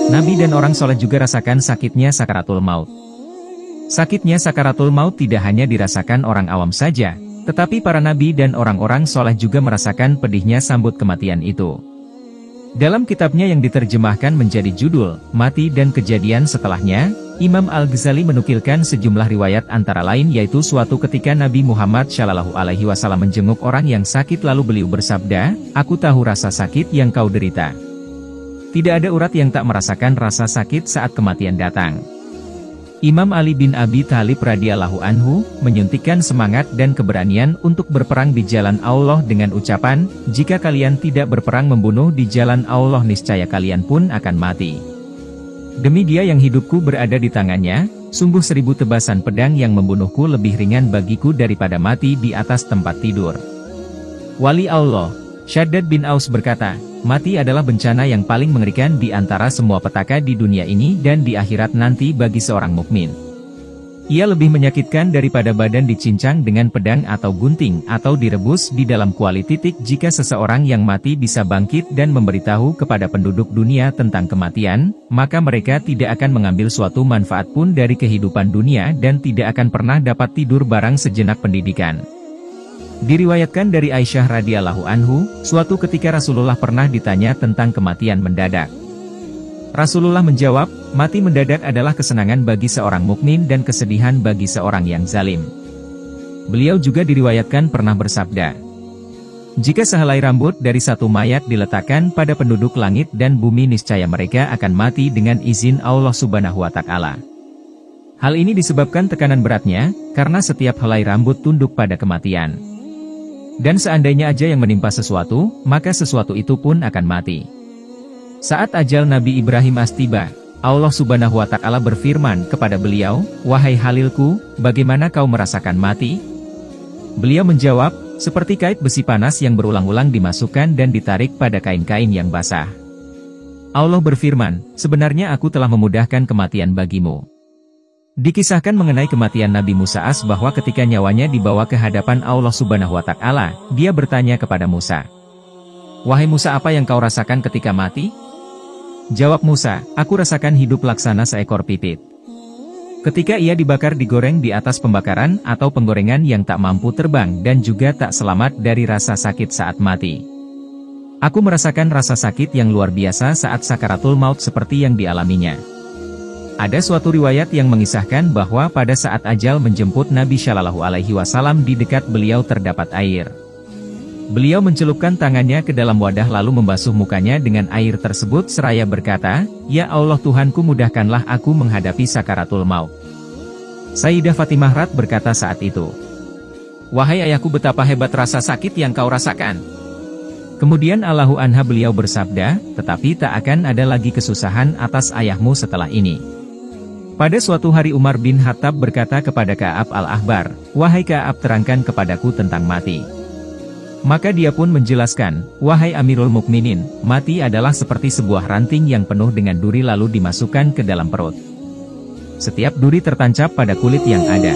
Nabi dan orang soleh juga rasakan sakitnya sakaratul maut. Sakitnya sakaratul maut tidak hanya dirasakan orang awam saja, tetapi para nabi dan orang-orang soleh juga merasakan pedihnya sambut kematian itu. Dalam kitabnya yang diterjemahkan menjadi judul, Mati dan Kejadian Setelahnya, Imam Al-Ghazali menukilkan sejumlah riwayat antara lain yaitu suatu ketika Nabi Muhammad SAW menjenguk orang yang sakit lalu beliau bersabda, "Aku tahu rasa sakit yang kau derita. Tidak ada urat yang tak merasakan rasa sakit saat kematian datang." Imam Ali bin Abi Thalib radhiyallahu anhu menyuntikkan semangat dan keberanian untuk berperang di jalan Allah dengan ucapan, "Jika kalian tidak berperang membunuh di jalan Allah niscaya kalian pun akan mati. Demi Dia yang hidupku berada di tangannya, sungguh 1000 tebasan pedang yang membunuhku lebih ringan bagiku daripada mati di atas tempat tidur." Wali Allah, Syaddad bin Aus berkata, "Mati adalah bencana yang paling mengerikan di antara semua petaka di dunia ini dan di akhirat nanti bagi seorang mukmin. Ia lebih menyakitkan daripada badan dicincang dengan pedang atau gunting atau direbus di dalam kuali titik. Jika seseorang yang mati bisa bangkit dan memberitahu kepada penduduk dunia tentang kematian, maka mereka tidak akan mengambil suatu manfaat pun dari kehidupan dunia dan tidak akan pernah dapat tidur barang sejenak pendidikan." Diriwayatkan dari Aisyah radhiyallahu anhu, suatu ketika Rasulullah pernah ditanya tentang kematian mendadak. Rasulullah menjawab, "Mati mendadak adalah kesenangan bagi seorang mukmin dan kesedihan bagi seorang yang zalim." Beliau juga diriwayatkan pernah bersabda, "Jika sehelai rambut dari satu mayat diletakkan pada penduduk langit dan bumi niscaya mereka akan mati dengan izin Allah Subhanahu wa Ta'ala." Hal ini disebabkan tekanan beratnya, karena setiap helai rambut tunduk pada kematian. Dan seandainya aja yang menimpa sesuatu, maka sesuatu itu pun akan mati. Saat ajal Nabi Ibrahim tiba, Allah Subhanahu wa Ta'ala berfirman kepada beliau, "Wahai Halilku, bagaimana kau merasakan mati?" Beliau menjawab, "Seperti kait besi panas yang berulang-ulang dimasukkan dan ditarik pada kain-kain yang basah." Allah berfirman, "Sebenarnya aku telah memudahkan kematian bagimu." Dikisahkan mengenai kematian Nabi Musa bahwa ketika nyawanya dibawa ke hadapan Allah Subhanahu wa Ta'ala, dia bertanya kepada Musa, "Wahai Musa, apa yang kau rasakan ketika mati?" Jawab Musa, "Aku rasakan hidup laksana seekor pipit. Ketika ia dibakar digoreng di atas pembakaran atau penggorengan yang tak mampu terbang dan juga tak selamat dari rasa sakit saat mati. Aku merasakan rasa sakit yang luar biasa saat sakaratul maut seperti yang dialaminya." Ada suatu riwayat yang mengisahkan bahwa pada saat ajal menjemput Nabi Shallallahu Alaihi Wasallam di dekat beliau terdapat air. Beliau mencelupkan tangannya ke dalam wadah lalu membasuh mukanya dengan air tersebut seraya berkata, "Ya Allah Tuhanku, mudahkanlah aku menghadapi sakaratul maut." Sayyidah Fatimah Rad berkata saat itu, "Wahai ayahku, betapa hebat rasa sakit yang kau rasakan." Kemudian Allahu anha beliau bersabda, "Tetapi tak akan ada lagi kesusahan atas ayahmu setelah ini." Pada suatu hari Umar bin Khattab berkata kepada Ka'ab al-Ahbar, "Wahai Ka'ab, terangkan kepadaku tentang mati." Maka dia pun menjelaskan, "Wahai Amirul Mukminin, mati adalah seperti sebuah ranting yang penuh dengan duri lalu dimasukkan ke dalam perut. Setiap duri tertancap pada kulit yang ada.